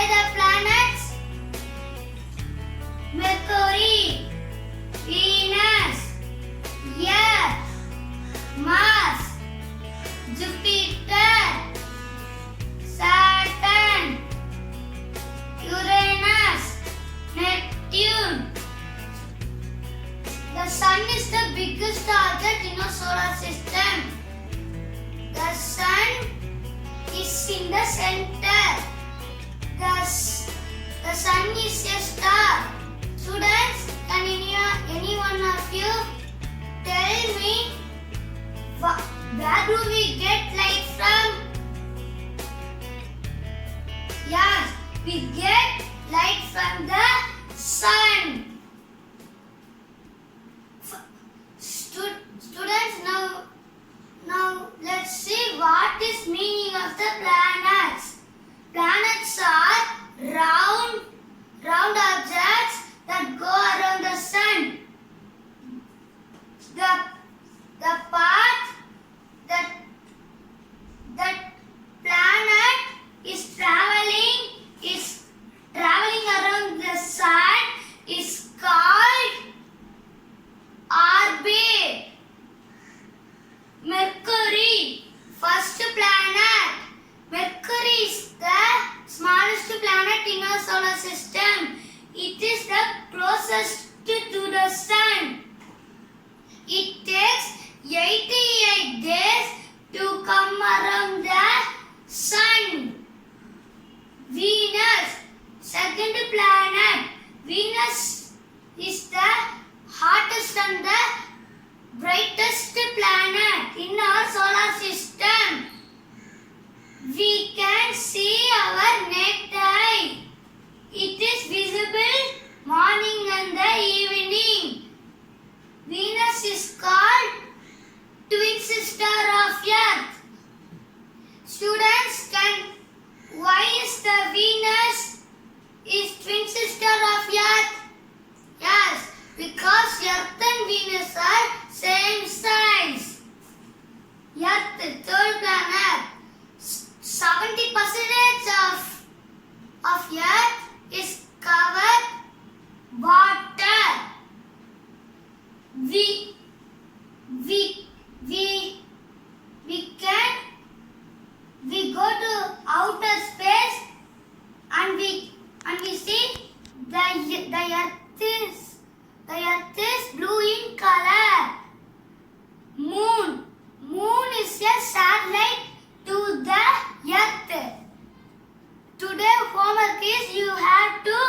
the planets: Mercury, Venus, Earth, Mars, Jupiter, Saturn, Uranus, Neptune. The Sun is the biggest object in our solar system. The Sun is in the center. The Sun is a star. Students, can any one of you tell me where do we get light from? Yes, we get light from the Sun. Students, now let's see what is meaning of the planets. Planets are round objects that go around the Sun. The path that planet is traveling around the Sun is called orbit. Mercury, first planet. Mercury is the smallest planet in our solar system. It is the closest to the Sun. It takes 88 days to come around the Sun. Venus, second planet. Venus is the hottest and the brightest planet in our solar system. We can see our naked eye. It is visible morning and the evening. Venus is called twin sister of Earth. Students, why is the Venus is twin sister of Earth? Yes, because Earth and Venus are same size. Earth, third planet. 70% of Earth is covered water. We go to outer space and we see the earth is blue in color. Moon is a satellite to the earth. Today homework is you have to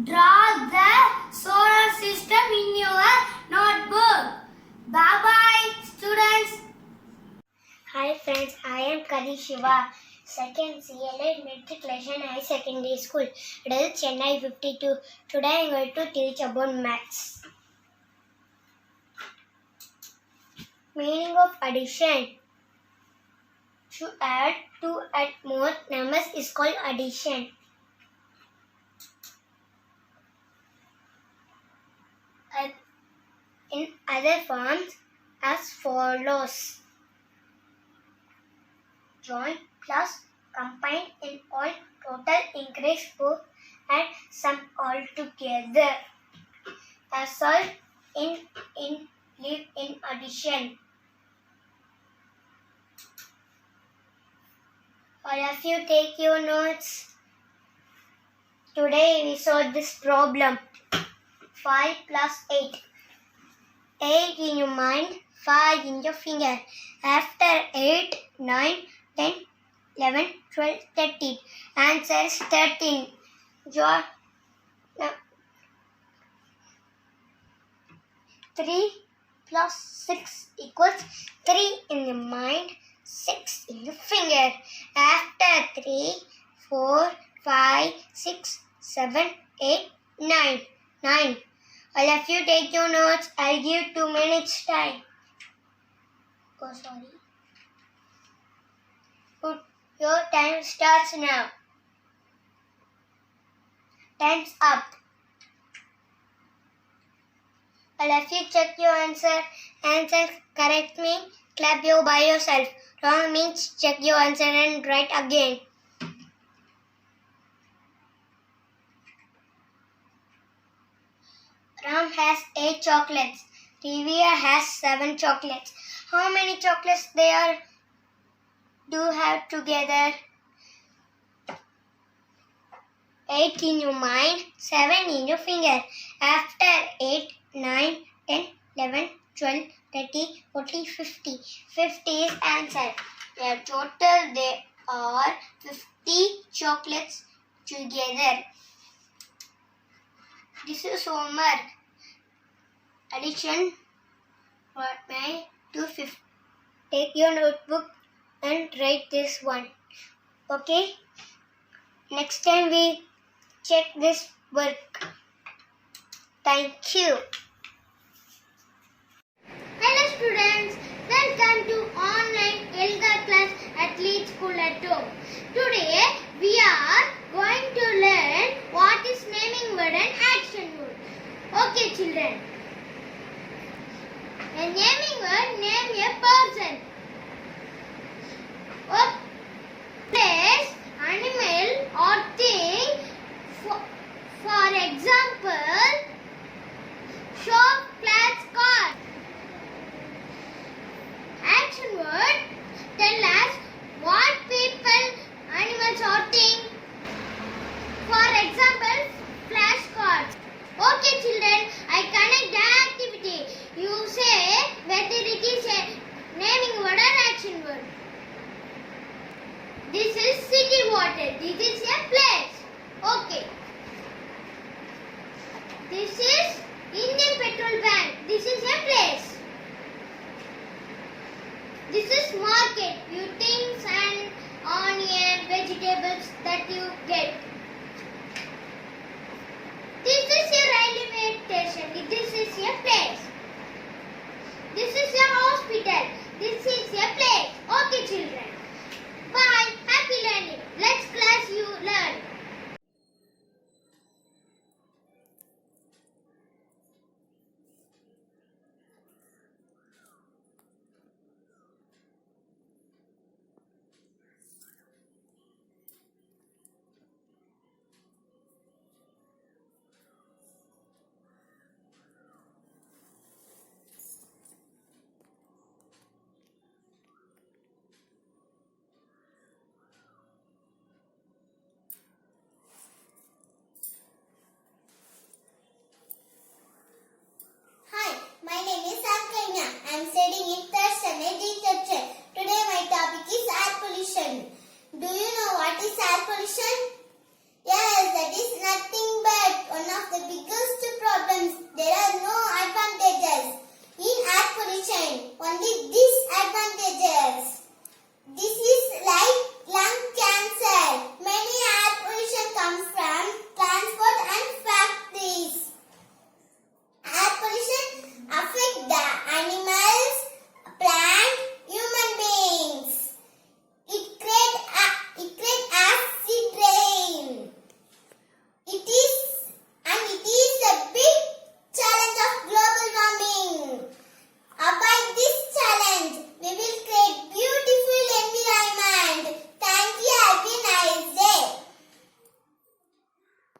draw the solar system in your notebook. Bye bye students. Hi friends, I am Kari Shiva, second CLA Matriculation High Secondary School. It is Chennai 52. Today I am going to teach about maths. Meaning of addition. To add more numbers is called addition. In other forms as follows. Join plus combine in all total increase both and sum all together. Assault in live in addition. All of you take your notes. Today we solved this problem. 5 plus 8. 8 in your mind, 5 in your finger. After 8, 9, 10, 11, 12, 13. Answer is 13. Draw. 3 plus 6 equals 3 in the mind, 6 in the finger. After 3, 4, 5, 6, 7, 8, 9. 9. All of you take your notes. I'll give 2 minutes time. Oh, sorry. Your time starts now. Time's up. All of you check your answer. Answer correct means clap you by yourself. Wrong means check your answer and write again. Ram has 8 chocolates. Divya has 7 chocolates. How many chocolates they are do have together? 8 in your mind, 7 in your finger. After 8, 9, 10, 11, 12, 30, 40, 50. 50 is answer. Their total they are 50 chocolates together. This is homework. Addition what my 250. Take your notebook and write this one. Okay? Next time we check this work. Thank you. Hello students, welcome to online Elga class at Leeds School at Home. Today we are going to learn what is naming word and action word. Okay children. A naming word, name a person. A place, animal or thing. For example, shop, class, car. Action word, tell us what people, animals or thing. For example, flashcards. Okay children, I connect the activity. You say whether it is a naming word or action word. This is city water. This is a place. Okay. This is Indian Petrol Bank. This is a place. This is market. You